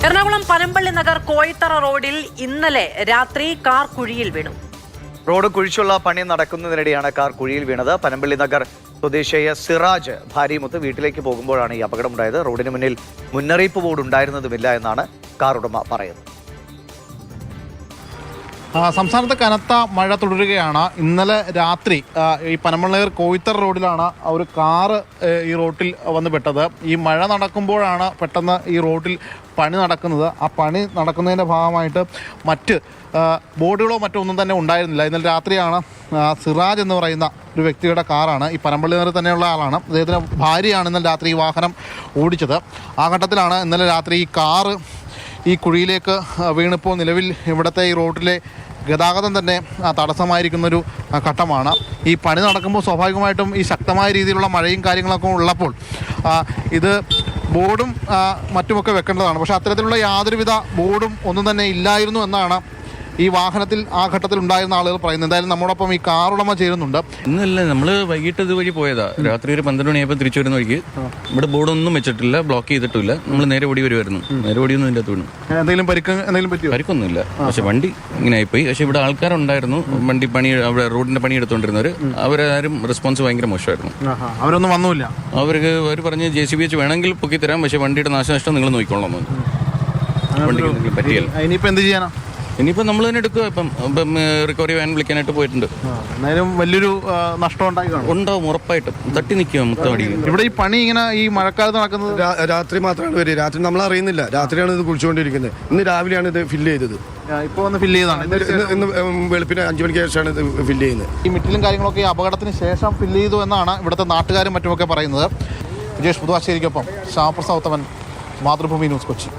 എറണാകുളം പനമ്പള്ളി നഗർ കോയിത്തറ റോഡിൽ ഇന്നലെ രാത്രി കാർ കുഴിയിൽ വീണു. റോഡ് കുഴിച്ചുള്ള പണി നടക്കുന്നതിനിടെയാണ് കാർ കുഴിയിൽ വീണത്. പനമ്പള്ളി നഗർ സ്വദേശിയായ സിറാജ് ഭാര്യയുമൊത്ത് വീട്ടിലേക്ക് പോകുമ്പോഴാണ് ഈ അപകടമുണ്ടായത്. റോഡിന് മുന്നിൽ മുന്നറിയിപ്പ് ബോർഡ് ഉണ്ടായിരുന്നതുമില്ല എന്നാണ് കാർ ഉടമ പറയുന്നത്. സംസ്ഥാനത്ത് കനത്ത മഴ തുടരുകയാണ്. ഇന്നലെ രാത്രി ഈ പനമ്പള്ളി കോയിത്തറ റോഡിലാണ് ഒരു കാറ് ഈ റോട്ടിൽ വന്ന് പെട്ടത്. ഈ മഴ നടക്കുമ്പോഴാണ് പെട്ടെന്ന് ഈ റോഡിൽ പണി നടക്കുന്നത്. ആ പണി നടക്കുന്നതിൻ്റെ ഭാഗമായിട്ട് മറ്റ് ബോർഡുകളോ മറ്റോ ഒന്നും തന്നെ ഉണ്ടായിരുന്നില്ല. ഇന്നലെ രാത്രിയാണ് സിറാജ് എന്ന് പറയുന്ന ഒരു വ്യക്തിയുടെ കാറാണ്, ഈ പനമ്പള്ളി നഗറിൽ തന്നെയുള്ള ആളാണ്, അദ്ദേഹത്തിൻ്റെ ഭാര്യയാണ് ഇന്നലെ രാത്രി ഈ വാഹനം ഓടിച്ചത്. ആ ഘട്ടത്തിലാണ് ഇന്നലെ രാത്രി ഈ കാറ് ഈ കുഴിയിലേക്ക് വീണിപ്പോൾ നിലവിൽ ഇവിടുത്തെ ഈ റോഡിലെ ഗതാഗതം തന്നെ തടസ്സമായിരിക്കുന്നൊരു ഘട്ടമാണ്. ഈ പണി നടക്കുമ്പോൾ സ്വാഭാവികമായിട്ടും ഈ ശക്തമായ രീതിയിലുള്ള മഴയും കാര്യങ്ങളൊക്കെ ഉള്ളപ്പോൾ ഇത് ബോർഡും മറ്റുമൊക്കെ വെക്കേണ്ടതാണ്. പക്ഷേ അത്തരത്തിലുള്ള യാതൊരുവിധ ബോർഡും ഒന്നും തന്നെ ഇല്ലായിരുന്നു എന്നാണ് ഈ വാഹനത്തിൽ ആ ഘട്ടത്തിൽ ഉണ്ടായിരുന്ന ആളുകൾ പറയുന്നത്. എന്തായാലും നമ്മോടൊപ്പം ഈ കാർ ഉടമ ചേരുന്നുണ്ട്. ഇന്നല്ല, നമ്മൾ വൈകിട്ട് ഇതുവഴി പോയതാ. രാത്രി ഒരു 12 മണിയായപ്പോൾ തിരിച്ചു വരുന്ന വഴിക്ക് ഇവിടെ ബോർഡൊന്നും വെച്ചിട്ടില്ല, ബ്ലോക്ക് ചെയ്തിട്ടില്ല. നമ്മൾ നേരെ ഓടി വരുമായിരുന്നു. നേരെ ഓടിയൊന്നും ഇതിൻ്റെ അകത്ത് വീണു. എന്തെങ്കിലും പറ്റിയോ? പരിക്കൊന്നുമില്ല, പക്ഷെ വണ്ടി ഇങ്ങനെ ആയിപ്പോയി. പക്ഷെ ഇവിടെ ആൾക്കാരുണ്ടായിരുന്നു, വണ്ടി പണി അവിടെ റോഡിന്റെ പണി എടുത്തുകൊണ്ടിരുന്നവർ. അവരാരും റെസ്പോൺസ് ഭയങ്കര മോശമായിരുന്നു. അവരൊന്നും വന്നില്ല. അവർ പറഞ്ഞ് JCB വെച്ച് വേണമെങ്കിൽ പൊക്കി തരാം, പക്ഷെ വണ്ടിയുടെ നാശനഷ്ടം നിങ്ങൾ നോക്കിക്കൊള്ളാം. വണ്ടിക്ക് എന്തെങ്കിലും പറ്റിയല്ല. ഇനിയിപ്പോൾ എന്ത് ചെയ്യാനാ? ഇനിയിപ്പോൾ നമ്മൾ തന്നെ എടുക്കുക. ഇപ്പം റിക്കവറി വാൻ വിളിക്കാനായിട്ട് പോയിട്ടുണ്ട്. എന്നാലും വലിയൊരു നഷ്ടം ഉണ്ടാവും, ഉറപ്പായിട്ടും. തട്ടി നിൽക്കുക മൊത്തം അടി. ഇവിടെ ഈ പണി ഇങ്ങനെ ഈ മഴക്കാലത്ത് നടക്കുന്നത് രാത്രി മാത്രമാണ് വരിക. രാത്രി നമ്മൾ അറിയുന്നില്ല. രാത്രിയാണ് ഇത് കുഴിച്ചുകൊണ്ടിരിക്കുന്നത്. ഇന്ന് രാവിലെയാണ് ഇത് ഫില്ല് ചെയ്തത്. ഇപ്പോൾ വന്ന് ഫില്ല് ചെയ്തതാണ്. ഇന്ന് വെളുപ്പിന് 5 മണിക്ക് ശേഷമാണ് ഇത് ഫില്ല് ചെയ്യുന്നത്. ഈ മിറ്റിലും കാര്യങ്ങളൊക്കെ ഈ അപകടത്തിന് ശേഷം ഫില്ല് ചെയ്തു എന്നാണ് ഇവിടുത്തെ നാട്ടുകാരും മറ്റുമൊക്കെ പറയുന്നത്. വിജേഷ് പുതുവാശ്ശേരിക്കൊപ്പം ശ്യാമപ്രസാദ് ഉത്തമൻ, മാതൃഭൂമി ന്യൂസ്, കൊച്ചി.